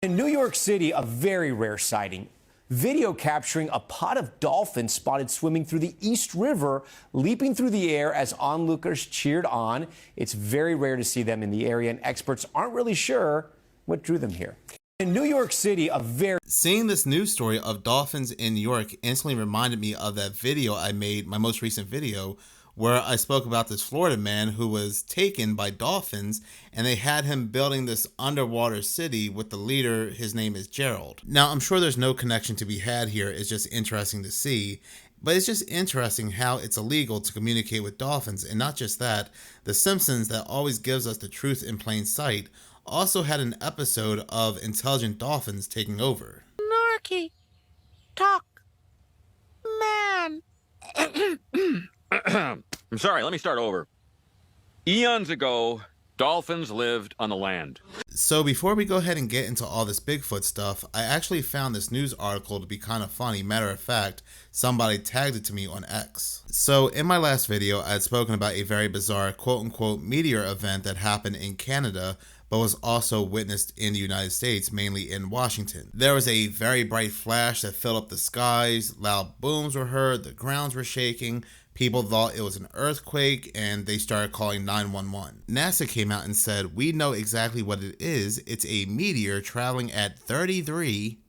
In New York City, a very rare sighting. Video capturing a pod of dolphins spotted swimming through the East River, leaping through the air as onlookers cheered on. It's very rare to see them in the area, and experts aren't really sure what drew them here. In New York City, Seeing this news story of dolphins in New York instantly reminded me of that video I made, my most recent video, where I spoke about this Florida man who was taken by dolphins, and they had him building this underwater city with the leader. His name is Gerald. Now, I'm sure there's no connection to be had here. It's just interesting to see. But it's just interesting how it's illegal to communicate with dolphins. And not just that, The Simpsons, that always gives us the truth in plain sight, also had an episode of intelligent dolphins taking over. Narky, talk, man. I'm sorry, let me start over. Eons ago, dolphins lived on the land. So before we go ahead and get into all this Bigfoot stuff, I actually found this news article to be kind of funny. Matter of fact, somebody tagged it to me on X. So in my last video, I had spoken about a very bizarre quote-unquote meteor event that happened in Canada, but was also witnessed in the United States, mainly in Washington. There was a very bright flash that filled up the skies, loud booms were heard, the grounds were shaking, people thought it was an earthquake, and they started calling 911. NASA came out and said, we know exactly what it is. It's a meteor traveling at 33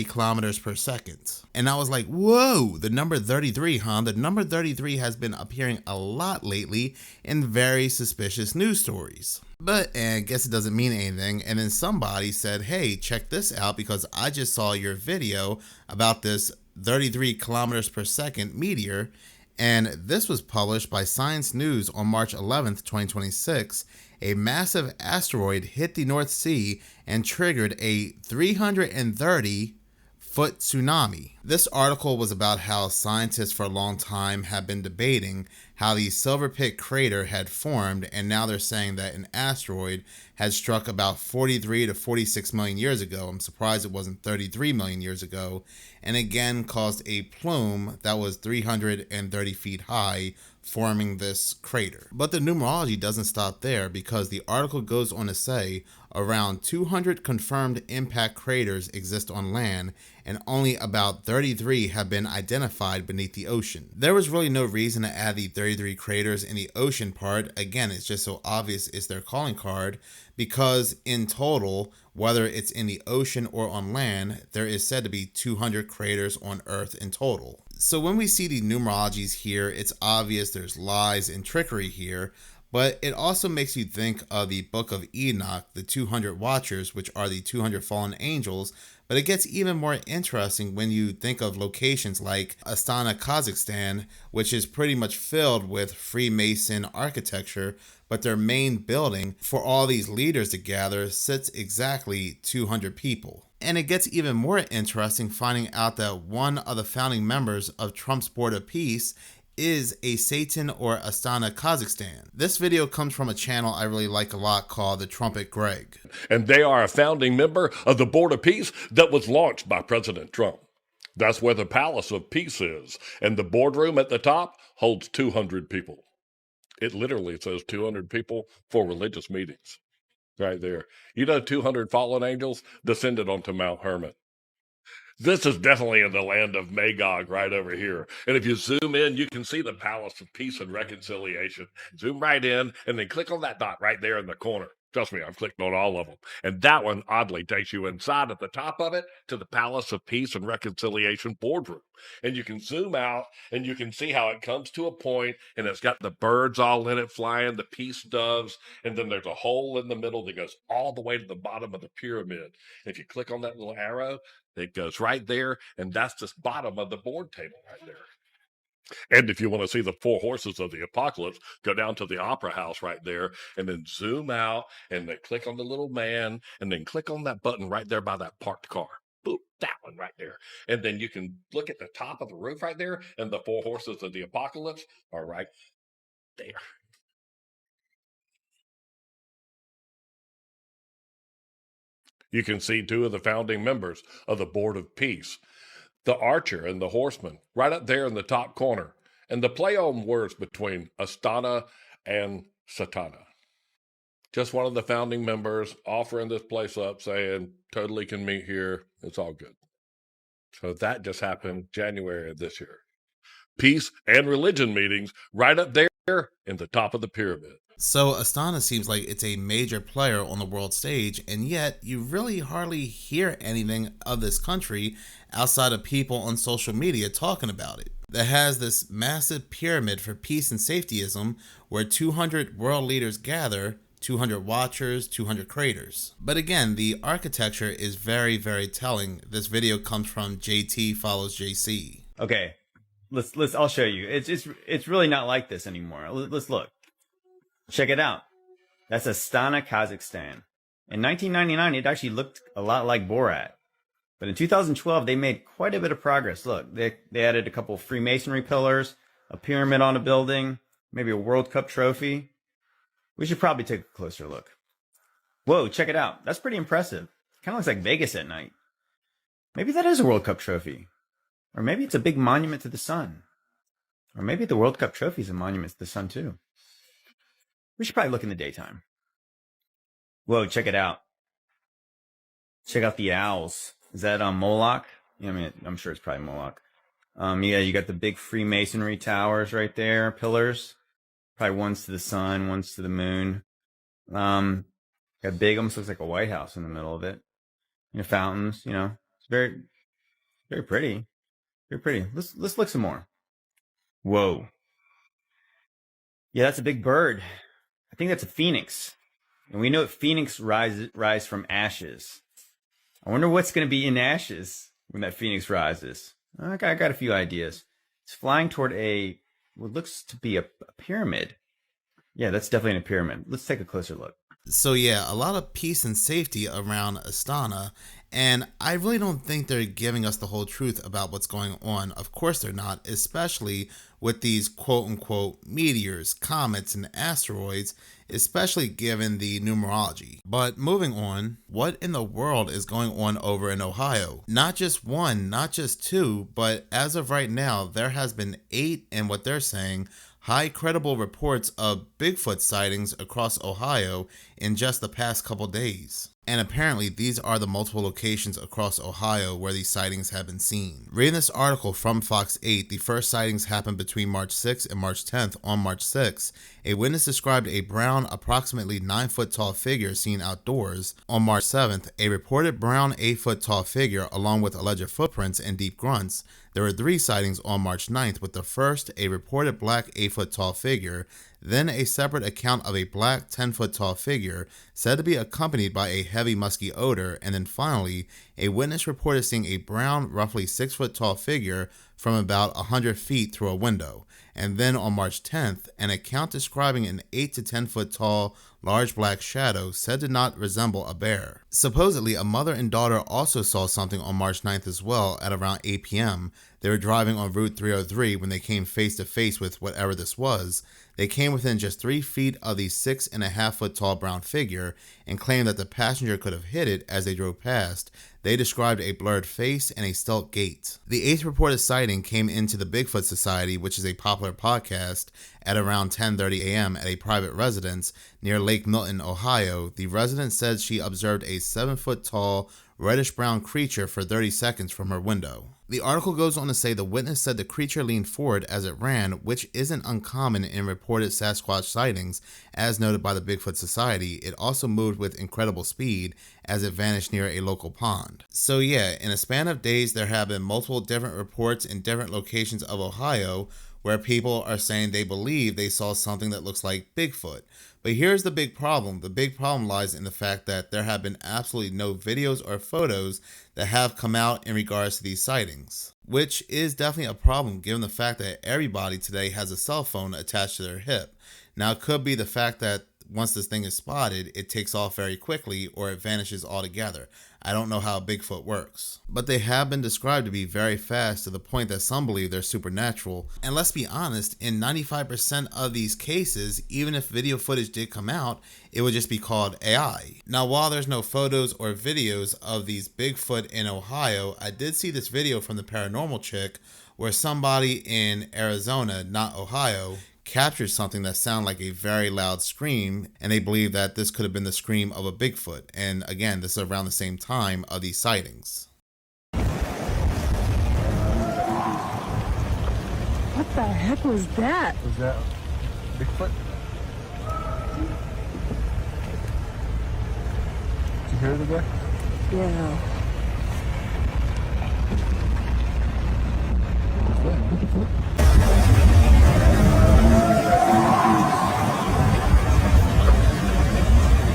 kilometers per second. And I was like, whoa, the number 33, huh? The number 33 has been appearing a lot lately in very suspicious news stories. But I guess it doesn't mean anything. And then somebody said, hey, check this out, because I just saw your video about this 33 kilometers per second meteor. And this was published by Science News on March 11th, 2026. A massive asteroid hit the North Sea and triggered a 330-foot tsunami. This article was about how scientists for a long time have been debating how the Silver Pit crater had formed, and now they're saying that an asteroid had struck about 43 to 46 million years ago. I'm surprised it wasn't 33 million years ago, and again caused a plume that was 330 feet high, forming this crater. But the numerology doesn't stop there, because the article goes on to say around 200 confirmed impact craters exist on land, and only about 33 have been identified beneath the ocean. There was really no reason to add the 33 craters in the ocean part. Again, it's just so obvious it's their calling card, because in total, whether it's in the ocean or on land, there is said to be 200 craters on Earth in total. So when we see the numerologies here, it's obvious there's lies and trickery here, but it also makes you think of the Book of Enoch, the 200 Watchers, which are the 200 fallen angels. But it gets even more interesting when you think of locations like Astana, Kazakhstan, which is pretty much filled with Freemason architecture, but their main building for all these leaders to gather sits exactly 200 people. And it gets even more interesting finding out that one of the founding members of Trump's Board of Peace is a Satan or Astana, Kazakhstan. This video comes from a channel I really like a lot called The Trumpet Greg. And they are a founding member of the Board of Peace that was launched by President Trump. That's where the Palace of Peace is, and the boardroom at the top holds 200 people. It literally says 200 people for religious meetings right there. 200 fallen angels descended onto Mount Hermon. This is definitely in the land of Magog right over here. And if you zoom in, you can see the Palace of Peace and Reconciliation. Zoom right in and then click on that dot right there in the corner. Trust me, I've clicked on all of them. And that one oddly takes you inside at the top of it to the Palace of Peace and Reconciliation boardroom. And you can zoom out and you can see how it comes to a point and it's got the birds all in it flying, the peace doves, and then there's a hole in the middle that goes all the way to the bottom of the pyramid. If you click on that little arrow, it goes right there, and that's the bottom of the board table right there. And if you want to see the four horses of the apocalypse, go down to the opera house right there, and then zoom out, and then click on the little man, and then click on that button right there by that parked car. Boop, that one right there. And then you can look at the top of the roof right there, and the four horses of the apocalypse are right there. You can see two of the founding members of the Board of Peace, the archer and the horseman, right up there in the top corner, and the play on words between Astana and Satana. Just one of the founding members offering this place up, saying, totally can meet here. It's all good. So that just happened January of this year. Peace and religion meetings right up there in the top of the pyramid. So Astana seems like it's a major player on the world stage, and yet you really hardly hear anything of this country outside of people on social media talking about it. That has this massive pyramid for peace and safetyism where 200 world leaders gather, 200 watchers, 200 craters. But again, the architecture is very, very telling. This video comes from JT Follows JC. Okay, I'll show you. It's really not like this anymore. Let's look. Check it out. That's Astana, Kazakhstan. In 1999, it actually looked a lot like Borat. But in 2012, they made quite a bit of progress. Look, they added a couple Freemasonry pillars, a pyramid on a building, maybe a World Cup trophy. We should probably take a closer look. Whoa, check it out. That's pretty impressive. Kind of looks like Vegas at night. Maybe that is a World Cup trophy. Or maybe it's a big monument to the sun. Or maybe the World Cup trophy is a monument to the sun too. We should probably look in the daytime. Whoa, check it out. Check out the owls. Is that Moloch? Yeah, I mean, I'm sure it's probably Moloch. Yeah, you got the big Freemasonry towers right there, pillars. Probably one's to the sun, one's to the moon. Got big, almost looks like a White House in the middle of it. Fountains, It's very, very pretty. Very pretty. Let's look some more. Whoa. Yeah, that's a big bird. I think that's a phoenix. And we know that phoenix rise from ashes. I wonder what's going to be in ashes when that phoenix rises. I got a few ideas. It's flying toward what looks to be a pyramid. Yeah, that's definitely a pyramid. Let's take a closer look. So yeah, a lot of peace and safety around Astana, and I really don't think they're giving us the whole truth about what's going on. Of course they're not, especially with these quote-unquote meteors, comets, and asteroids, especially given the numerology. But moving on, what in the world is going on over in Ohio? Not just one, not just two, but as of right now, there has been 8, and what they're saying, high credible reports of Bigfoot sightings across Ohio in just the past couple days. And apparently these are the multiple locations across Ohio where these sightings have been seen. Reading this article from Fox 8, the first sightings happened between March 6th and March 10th. On March 6th, a witness described a brown, approximately 9-foot tall figure seen outdoors. On March 7th, a reported brown 8-foot tall figure along with alleged footprints and deep grunts. There were 3 sightings on March 9th, with the first a reported black 8-foot tall figure, then a separate account of a black 10-foot tall figure said to be accompanied by a heavy musky odor, and then finally, a witness reported seeing a brown, roughly 6-foot tall figure from about 100 feet through a window. And then on March 10th, an account describing an 8 to 10 foot tall, large black shadow said to not resemble a bear. Supposedly, a mother and daughter also saw something on March 9th as well at around 8 p.m. They were driving on Route 303 when they came face to face with whatever this was. They came within just 3 feet of the 6.5 foot tall brown figure and claimed that the passenger could have hit it as they drove past. They described a blurred face and a stealth gait. The 8th reported sighting came into the Bigfoot Society, which is a popular podcast, at around 10:30 a.m. at a private residence near Lake Milton, Ohio. The resident said she observed a 7-foot tall, reddish-brown creature for 30 seconds from her window. The article goes on to say the witness said the creature leaned forward as it ran, which isn't uncommon in reported Sasquatch sightings, as noted by the Bigfoot Society. It also moved with incredible speed as it vanished near a local pond. So yeah, in a span of days, there have been multiple different reports in different locations of Ohio where people are saying they believe they saw something that looks like Bigfoot. But here's the big problem. The big problem lies in the fact that there have been absolutely no videos or photos that have come out in regards to these sightings, which is definitely a problem given the fact that everybody today has a cell phone attached to their hip. Now, it could be the fact that once this thing is spotted, it takes off very quickly or it vanishes altogether. I don't know how Bigfoot works, but they have been described to be very fast to the point that some believe they're supernatural. And let's be honest, in 95% of these cases, even if video footage did come out, it would just be called AI. Now, while there's no photos or videos of these Bigfoot in Ohio, I did see this video from the paranormal chick where somebody in Arizona, not Ohio, captured something that sounded like a very loud scream, and they believe that this could have been the scream of a Bigfoot. And again, this is around the same time of these sightings. What the heck was that? Was that Bigfoot? Did you hear the guy? Yeah.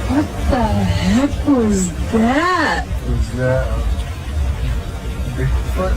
What the heck was that? Was that Bigfoot?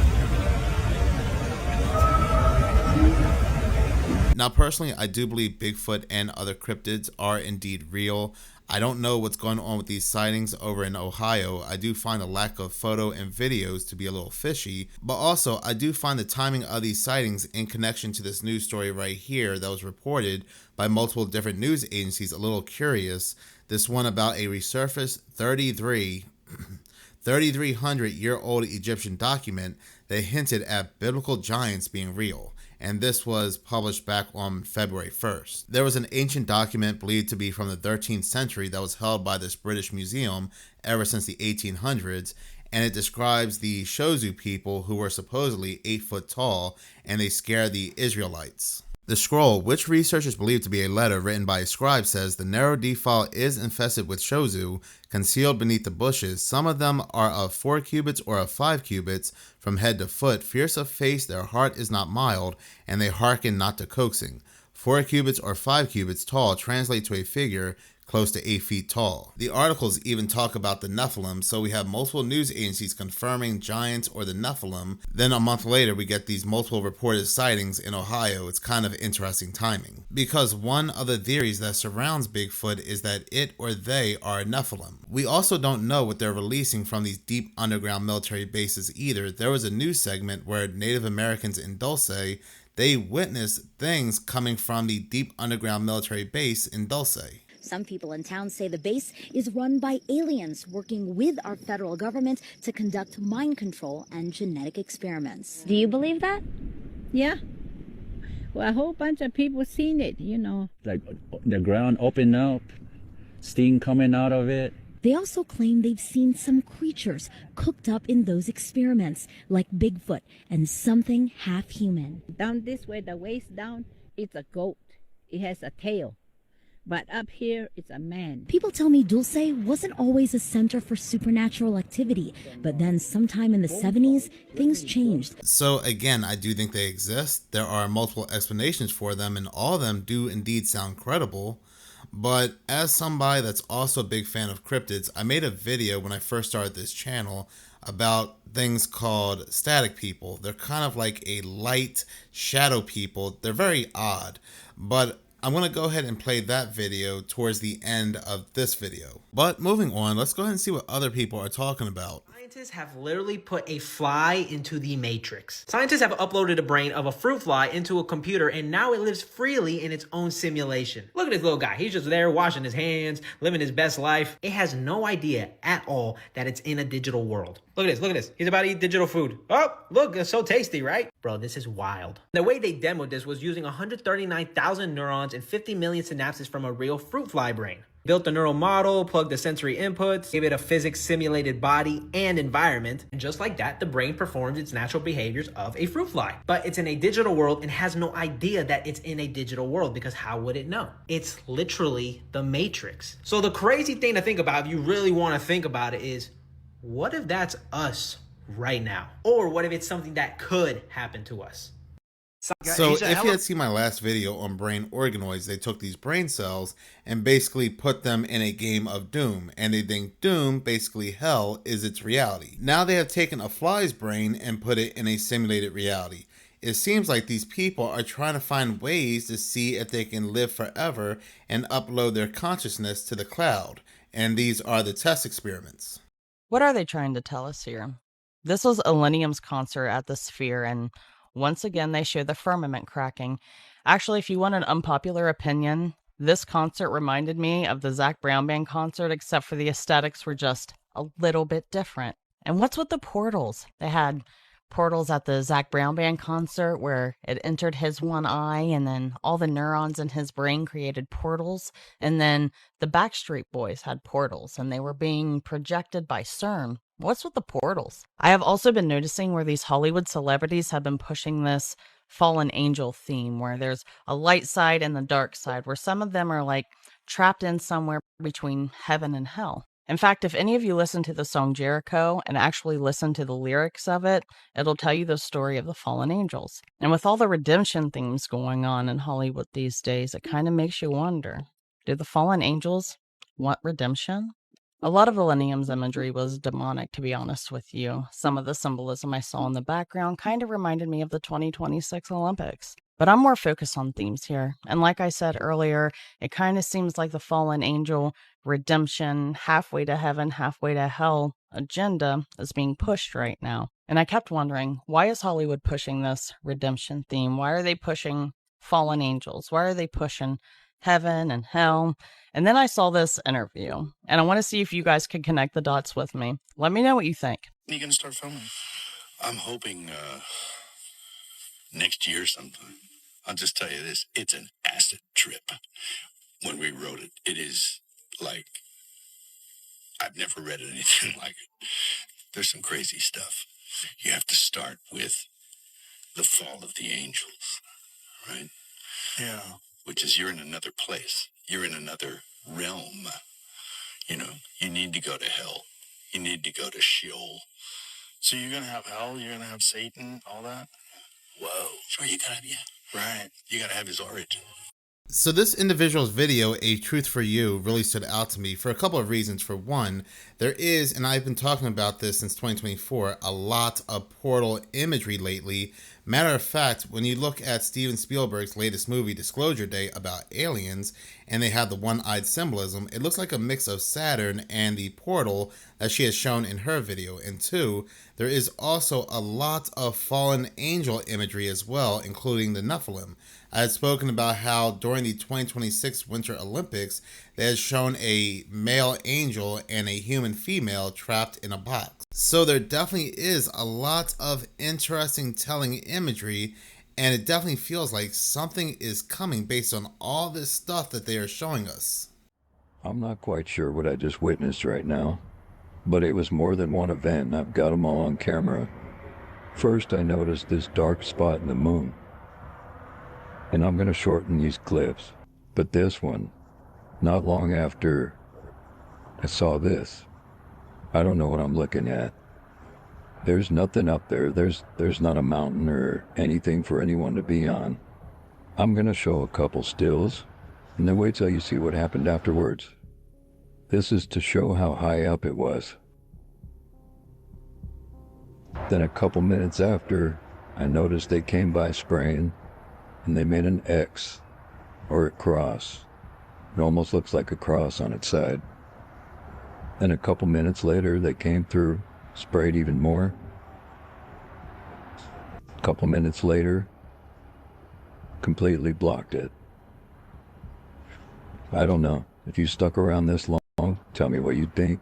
Now, personally, I do believe Bigfoot and other cryptids are indeed real. I don't know what's going on with these sightings over in Ohio. I do find the lack of photo and videos to be a little fishy, but also I do find the timing of these sightings in connection to this news story right here that was reported by multiple different news agencies a little curious. This one about a resurfaced 3,300-year-old Egyptian document that hinted at biblical giants being real. And this was published back on February 1st. There was an ancient document believed to be from the 13th century that was held by this British museum ever since the 1800s, and it describes the Shozu people who were supposedly 8 foot tall, and they scared the Israelites. The scroll, which researchers believe to be a letter written by a scribe, says the narrow defile is infested with Shozu, concealed beneath the bushes. Some of them are of 4 cubits or of 5 cubits, from head to foot. Fierce of face, their heart is not mild, and they hearken not to coaxing. 4 cubits or 5 cubits tall translate to a figure close to 8 feet tall. The articles even talk about the Nephilim, so we have multiple news agencies confirming giants or the Nephilim. Then a month later, we get these multiple reported sightings in Ohio. It's kind of interesting timing, because one of the theories that surrounds Bigfoot is that it or they are a Nephilim. We also don't know what they're releasing from these deep underground military bases either. There was a news segment where Native Americans in Dulce, they witnessed things coming from the deep underground military base in Dulce. Some people in town say the base is run by aliens working with our federal government to conduct mind control and genetic experiments. Do you believe that? Yeah. Well, a whole bunch of people seen it, you know. Like the ground open up, steam coming out of it. They also claim they've seen some creatures cooked up in those experiments, like Bigfoot and something half human. Down this way, the waist down, it's a goat. It has a tail. But up here, it's a man. People tell me Dulce wasn't always a center for supernatural activity, but then sometime in the 70s, things changed. So again, I do think they exist. There are multiple explanations for them, and all of them do indeed sound credible. But as somebody that's also a big fan of cryptids, I made a video when I first started this channel about things called static people. They're kind of like a light shadow people. They're very odd, but I'm going to go ahead and play that video towards the end of this video. But moving on, let's go ahead and see what other people are talking about. Scientists have literally put a fly into the matrix. Scientists have uploaded the brain of a fruit fly into a computer, and now it lives freely in its own simulation. Look at this little guy. He's just there washing his hands, living his best life. It has no idea at all that it's in a digital world. Look at this, look at this. He's about to eat digital food. Oh, look, it's so tasty, right? Bro, this is wild. The way they demoed this was using 139,000 neurons and 50 million synapses from a real fruit fly brain. Built the neural model, plugged the sensory inputs, gave it a physics simulated body and environment, and just like that, the brain performs its natural behaviors of a fruit fly. But it's in a digital world and has no idea that it's in a digital world, because how would it know? It's literally the Matrix. So the crazy thing to think about, if you really want to think about it, is what if that's us right now? Or what if it's something that could happen to us? So if you had seen my last video on brain organoids, they took these brain cells and basically put them in a game of Doom, and they think Doom, basically hell, is its reality. Now they have taken a fly's brain and put it in a simulated reality. It seems like these people are trying to find ways to see if they can live forever and upload their consciousness to the cloud, and these are the test experiments. What are they trying to tell us here? This was Illenium's concert at the Sphere, and once again, they show the firmament cracking. Actually, if you want an unpopular opinion, this concert reminded me of the Zac Brown Band concert, except for the aesthetics were just a little bit different. And what's with the portals? They had portals at the Zach Brown Band concert where it entered his one eye and then all the neurons in his brain created portals. And then the Backstreet Boys had portals and they were being projected by CERN. What's with the portals? I have also been noticing where these Hollywood celebrities have been pushing this fallen angel theme where there's a light side and the dark side, where some of them are like trapped in somewhere between heaven and hell. In fact, if any of you listen to the song Jericho and actually listen to the lyrics of it, it'll tell you the story of the fallen angels. And with all the redemption themes going on in Hollywood these days, it kind of makes you wonder, do the fallen angels want redemption? A lot of Millennium's imagery was demonic, to be honest with you. Some of the symbolism I saw in the background kind of reminded me of the 2026 Olympics. But I'm more focused on themes here. And like I said earlier, it kind of seems like the fallen angel redemption, halfway to heaven, halfway to hell agenda is being pushed right now. And I kept wondering, why is Hollywood pushing this redemption theme? Why are they pushing fallen angels? Why are they pushing heaven and hell? And then I saw this interview, and I want to see if you guys can connect the dots with me. Let me know what you think. When are you going to start filming? I'm hoping next year sometime. I'll just tell you this, it's an acid trip. When we wrote it, it is like, I've never read anything like it. There's some crazy stuff. You have to start with the fall of the angels, right? Yeah. Which is you're in another place. You're in another realm. You know, you need to go to hell. You need to go to Sheol. So you're going to have hell? You're going to have Satan, all that? Whoa. Sure, you got to have, yeah. Right. You got to have his origin. So this individual's video, A Truth for You, really stood out to me for a couple of reasons. For one, there is, and I've been talking about this since 2024, a lot of portal imagery lately. Matter of fact, when you look at Steven Spielberg's latest movie, Disclosure Day, about aliens, and they have the one-eyed symbolism, it looks like a mix of Saturn and the portal that she has shown in her video. And two, there is also a lot of fallen angel imagery as well, including the Nephilim. I had spoken about how during the 2026 Winter Olympics, they had shown a male angel and a human female trapped in a box. So there definitely is a lot of interesting telling imagery, and it definitely feels like something is coming based on all this stuff that they are showing us. I'm not quite sure what I just witnessed right now, but it was more than one event, and I've got them all on camera. First, I noticed this dark spot in the moon. And I'm going to shorten these clips, but this one, not long after I saw this, I don't know what I'm looking at. There's nothing up there. There's not a mountain or anything for anyone to be on. I'm going to show a couple stills, and then wait till you see what happened afterwards. This is to show how high up it was. Then a couple minutes after, I noticed they came by spraying, and they made an X, or a cross. It almost looks like a cross on its side. Then a couple minutes later, they came through, sprayed even more. A couple minutes later, completely blocked it. I don't know. If you stuck around this long, tell me what you think.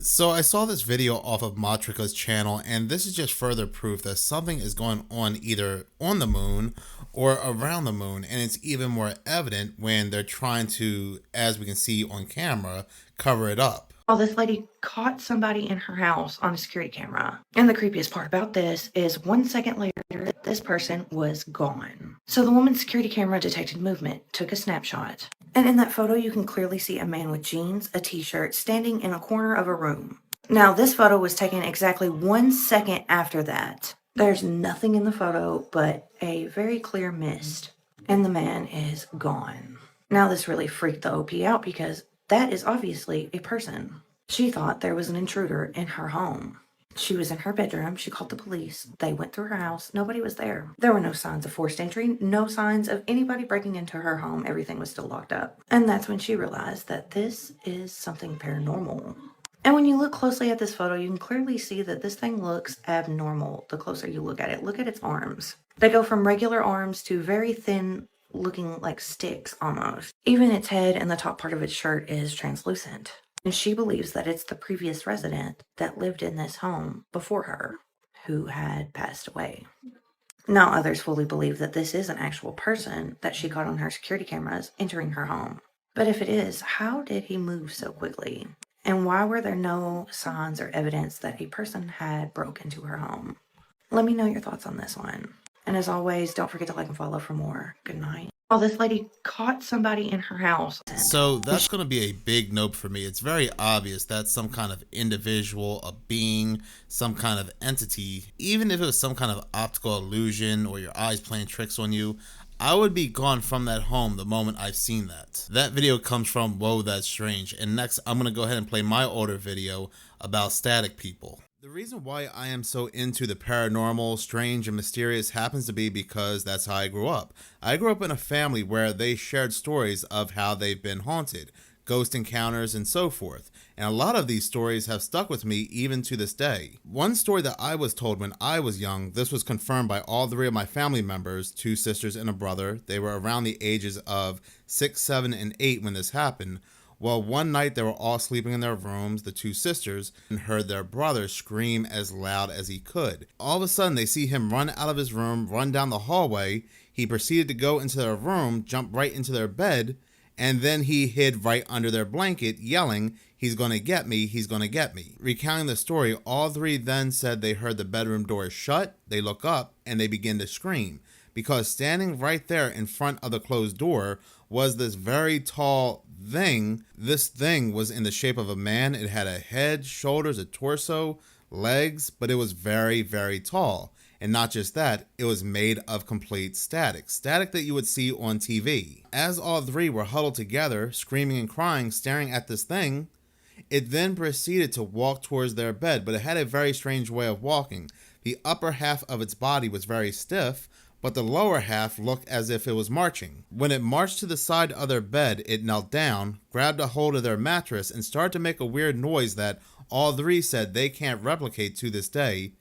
So I saw this video off of Matrika's channel, and this is just further proof that something is going on either on the moon or around the moon, and it's even more evident when they're trying to, as we can see on camera, cover it up. Well, this lady caught somebody in her house on a security camera. And the creepiest part about this is 1 second later, this person was gone. So the woman's security camera detected movement, took a snapshot. And in that photo, you can clearly see a man with jeans, a t-shirt, standing in a corner of a room. Now, this photo was taken exactly 1 second after that. There's nothing in the photo but a very clear mist. And the man is gone. Now, this really freaked the OP out because that is obviously a person. She thought there was an intruder in her home. She was in her bedroom. She called the police. They went through her house. Nobody was there. There were no signs of forced entry, no signs of anybody breaking into her home. Everything was still locked up. And that's when she realized that this is something paranormal. And when you look closely at this photo, you can clearly see that this thing looks abnormal the closer you look at it. Look at its arms. They go from regular arms to very thin, looking like sticks almost. Even its head and the top part of its shirt is translucent. And she believes that it's the previous resident that lived in this home before her who had passed away. Now others fully believe that this is an actual person that she caught on her security cameras entering her home. But if it is, how did he move so quickly? And why were there no signs or evidence that a person had broke into her home? Let me know your thoughts on this one. And as always, don't forget to like and follow for more. Good night. Oh, this lady caught somebody in her house. So that's going to be a big nope for me. It's very obvious that's some kind of individual, a being, some kind of entity. Even if it was some kind of optical illusion or your eyes playing tricks on you, I would be gone from that home the moment I've seen that. That video comes from Whoa, That's Strange. And next, I'm going to go ahead and play my older video about static people. The reason why I am so into the paranormal, strange, and mysterious happens to be because that's how I grew up. I grew up in a family where they shared stories of how they've been haunted, ghost encounters, and so forth. And a lot of these stories have stuck with me even to this day. One story that I was told when I was young, this was confirmed by all three of my family members, 2 sisters and a brother. They were around the ages of 6, 7, and 8 when this happened. Well, one night they were all sleeping in their rooms, the 2 sisters, and heard their brother scream as loud as he could. All of a sudden, they see him run out of his room, run down the hallway. He proceeded to go into their room, jump right into their bed, and then he hid right under their blanket, yelling, "He's gonna get me, he's gonna get me." Recounting the story, all 3 then said they heard the bedroom door shut, they look up, and they begin to scream. Because standing right there in front of the closed door was this very tall thing. This thing was in the shape of a man. It had a head, shoulders, a torso, legs, but it was very, very tall. And not just that, it was made of complete static. Static that you would see on TV. As all 3 were huddled together, screaming and crying, staring at this thing, it then proceeded to walk towards their bed, but it had a very strange way of walking. The upper half of its body was very stiff, but the lower half looked as if it was marching. When it marched to the side of their bed, it knelt down, grabbed a hold of their mattress, and started to make a weird noise that all 3 said they can't replicate to this day.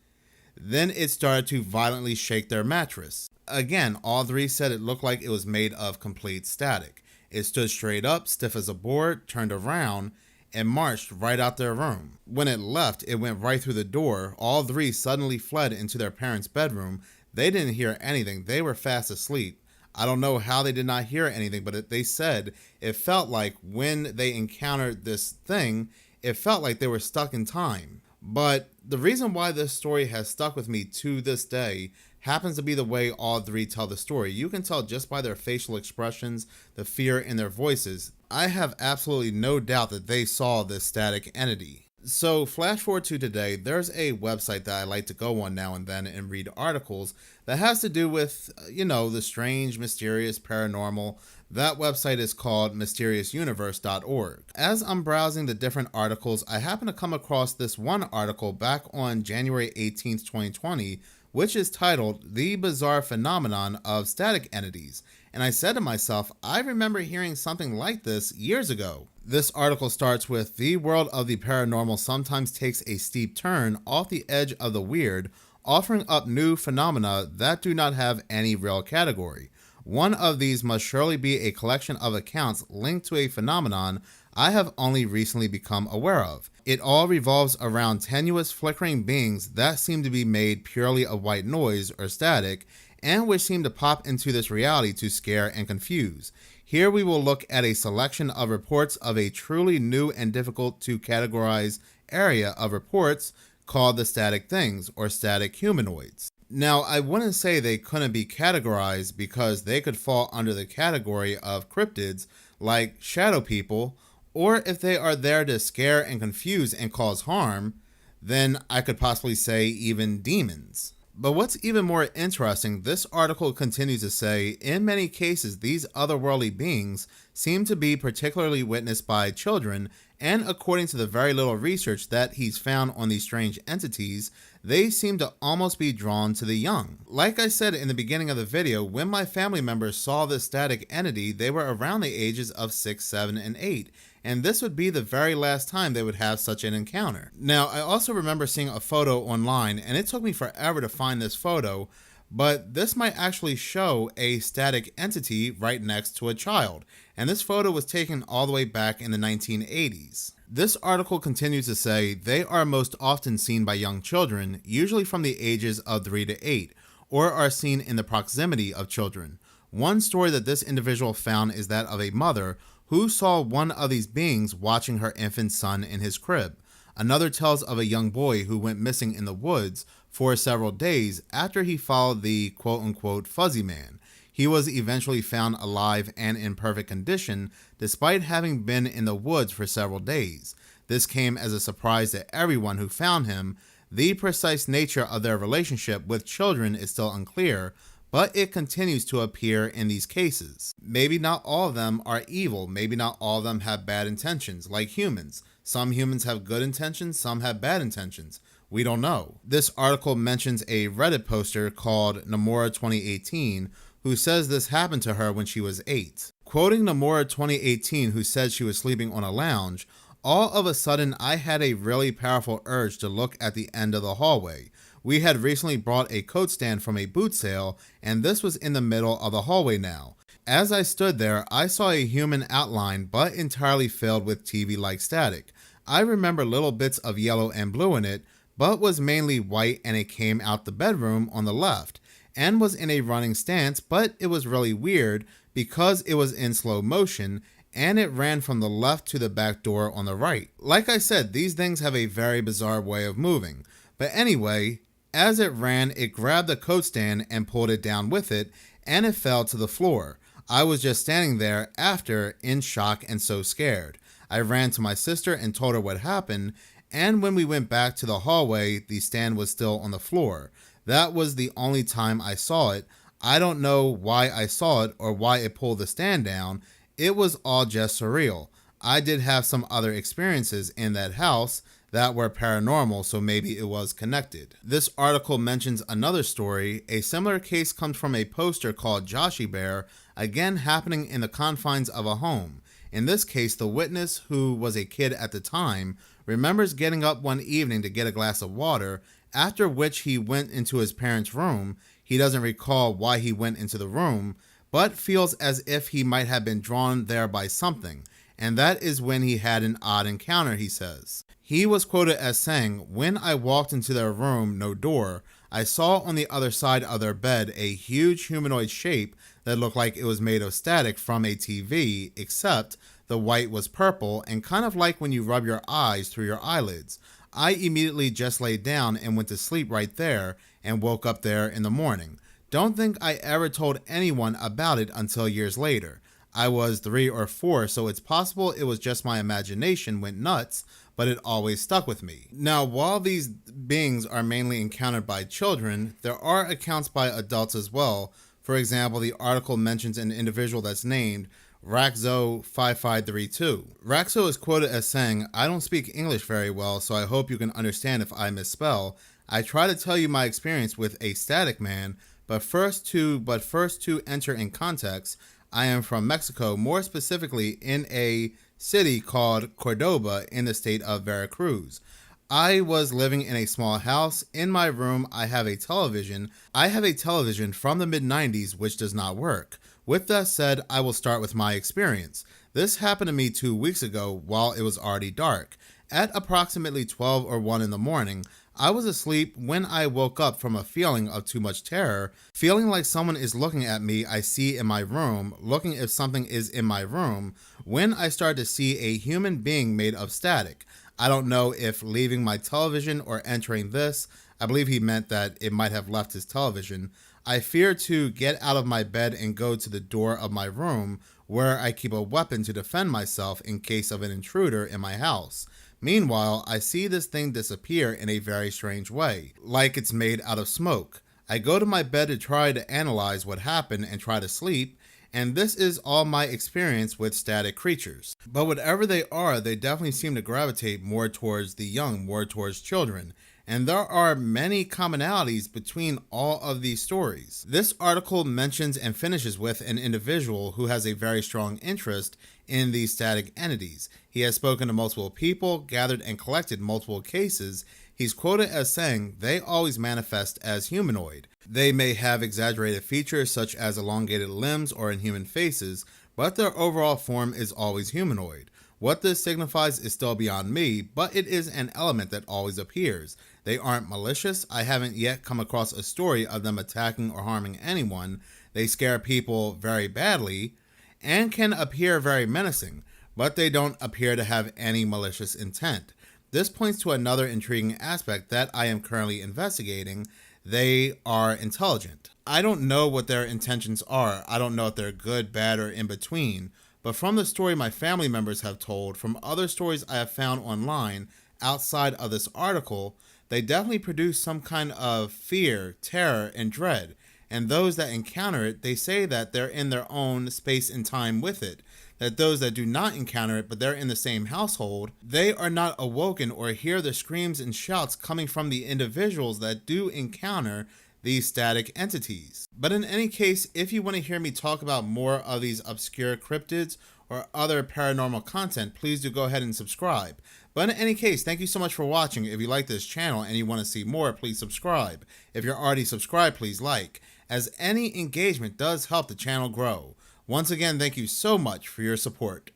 Then it started to violently shake their mattress. Again, all 3 said it looked like it was made of complete static. It stood straight up, stiff as a board, turned around, and marched right out their room. When it left, it went right through the door. All 3 suddenly fled into their parents' bedroom. They didn't hear anything. They were fast asleep. I don't know how they did not hear anything, but they said it felt like when they encountered this thing, it felt like they were stuck in time. But the reason why this story has stuck with me to this day happens to be the way all 3 tell the story. You can tell just by their facial expressions, the fear in their voices. I have absolutely no doubt that they saw this static entity. So flash forward to today, there's a website that I like to go on now and then and read articles that has to do with, the strange, mysterious, paranormal. That website is called mysteriousuniverse.org. As I'm browsing the different articles, I happen to come across this one article back on January 18th, 2020, which is titled The Bizarre Phenomenon of Static Entities. And I said to myself, I remember hearing something like this years ago. This article starts with, "The world of the paranormal sometimes takes a steep turn off the edge of the weird, offering up new phenomena that do not have any real category. One of these must surely be a collection of accounts linked to a phenomenon I have only recently become aware of. It all revolves around tenuous flickering beings that seem to be made purely of white noise or static, and which seem to pop into this reality to scare and confuse. Here we will look at a selection of reports of a truly new and difficult to categorize area of reports called the static things or static humanoids." Now, I wouldn't say they couldn't be categorized because they could fall under the category of cryptids like shadow people, or if they are there to scare and confuse and cause harm, then I could possibly say even demons. But what's even more interesting, this article continues to say, in many cases, these otherworldly beings seem to be particularly witnessed by children, and according to the very little research that he's found on these strange entities, they seem to almost be drawn to the young. Like I said in the beginning of the video, when my family members saw this static entity, they were around the ages of 6, 7, and 8. and this would be the very last time they would have such an encounter. Now, I also remember seeing a photo online, and it took me forever to find this photo, but this might actually show a static entity right next to a child, and this photo was taken all the way back in the 1980s. This article continues to say they are most often seen by young children, usually from the ages of 3 to 8, or are seen in the proximity of children. One story that this individual found is that of a mother who saw one of these beings watching her infant son in his crib. Another tells of a young boy who went missing in the woods for several days after he followed the quote-unquote fuzzy man. He was eventually found alive and in perfect condition despite having been in the woods for several days. This came as a surprise to everyone who found him. The precise nature of their relationship with children is still unclear, but it continues to appear in these cases. Maybe not all of them are evil. Maybe not all of them have bad intentions, like humans. Some humans have good intentions, some have bad intentions. We don't know. This article mentions a Reddit poster called Namora 2018 who says this happened to her when she was 8. Quoting Namora 2018, who said she was sleeping on a lounge, all of a sudden I had a really powerful urge to look at the end of the hallway. We had recently brought a coat stand from a boot sale, and this was in the middle of the hallway now. As I stood there, I saw a human outline, but entirely filled with TV-like static. I remember little bits of yellow and blue in it, but was mainly white, and it came out the bedroom on the left, and was in a running stance, but it was really weird because it was in slow motion, and it ran from the left to the back door on the right. Like I said, these things have a very bizarre way of moving. But anyway, as it ran, it grabbed the coat stand and pulled it down with it, and it fell to the floor. I was just standing there after, in shock and so scared. I ran to my sister and told her what happened, and when we went back to the hallway, the stand was still on the floor. That was the only time I saw it. I don't know why I saw it or why it pulled the stand down. It was all just surreal. I did have some other experiences in that house that were paranormal, so maybe it was connected. This article mentions another story. A similar case comes from a poster called Joshy Bear, again happening in the confines of a home. In this case, the witness, who was a kid at the time, remembers getting up one evening to get a glass of water, after which he went into his parents' room. He doesn't recall why he went into the room, but feels as if he might have been drawn there by something, and that is when he had an odd encounter, he says. He was quoted as saying, "When I walked into their room, no door, I saw on the other side of their bed a huge humanoid shape that looked like it was made of static from a TV, except the white was purple and kind of like when you rub your eyes through your eyelids. I immediately just laid down and went to sleep right there and woke up there in the morning. Don't think I ever told anyone about it until years later. I was 3 or 4, so it's possible it was just my imagination went nuts, but it always stuck with me." Now, while these beings are mainly encountered by children, there are accounts by adults as well. For example, the article mentions an individual that's named Raxo5532. Raxo is quoted as saying, "I don't speak English very well, so I hope you can understand if I misspell. I try to tell you my experience with a static man, but first to enter in context, I am from Mexico, more specifically in a city called Cordoba in the state of Veracruz. I was living in a small house. In my room, I have a television. I have a television from the mid-90s which does not work. With that said, I will start with my experience. This happened to me 2 weeks ago while it was already dark. At approximately 12 or 1 in the morning, I was asleep when I woke up from a feeling of too much terror, feeling like someone is looking at me I see in my room, looking if something is in my room, when I started to see a human being made of static. I don't know if leaving my television or entering this. I believe he meant that it might have left his television. I feared to get out of my bed and go to the door of my room where I keep a weapon to defend myself in case of an intruder in my house. Meanwhile, I see this thing disappear in a very strange way, like it's made out of smoke. I go to my bed to try to analyze what happened and try to sleep, and this is all my experience with static creatures. But whatever they are, they definitely seem to gravitate more towards the young, more towards children. and there are many commonalities between all of these stories. This article mentions and finishes with an individual who has a very strong interest in these static entities. He has spoken to multiple people, gathered and collected multiple cases. He's quoted as saying, "They always manifest as humanoid. They may have exaggerated features such as elongated limbs or inhuman faces, but their overall form is always humanoid. What this signifies is still beyond me, but it is an element that always appears. They aren't malicious. I haven't yet come across a story of them attacking or harming anyone. They scare people very badly and can appear very menacing, but they don't appear to have any malicious intent. This points to another intriguing aspect that I am currently investigating. They are intelligent. I don't know what their intentions are. I don't know if they're good, bad, or in between. But from the story my family members have told, from other stories I have found online outside of this article, they definitely produce some kind of fear, terror, and dread. And those that encounter it, they say that they're in their own space and time with it. That those that do not encounter it, but they're in the same household, they are not awoken or hear the screams and shouts coming from the individuals that do encounter these static entities. But in any case, if you want to hear me talk about more of these obscure cryptids or other paranormal content, please do go ahead and subscribe. But in any case, thank you so much for watching. If you like this channel and you want to see more, please subscribe. If you're already subscribed, please like, as any engagement does help the channel grow. Once again, thank you so much for your support.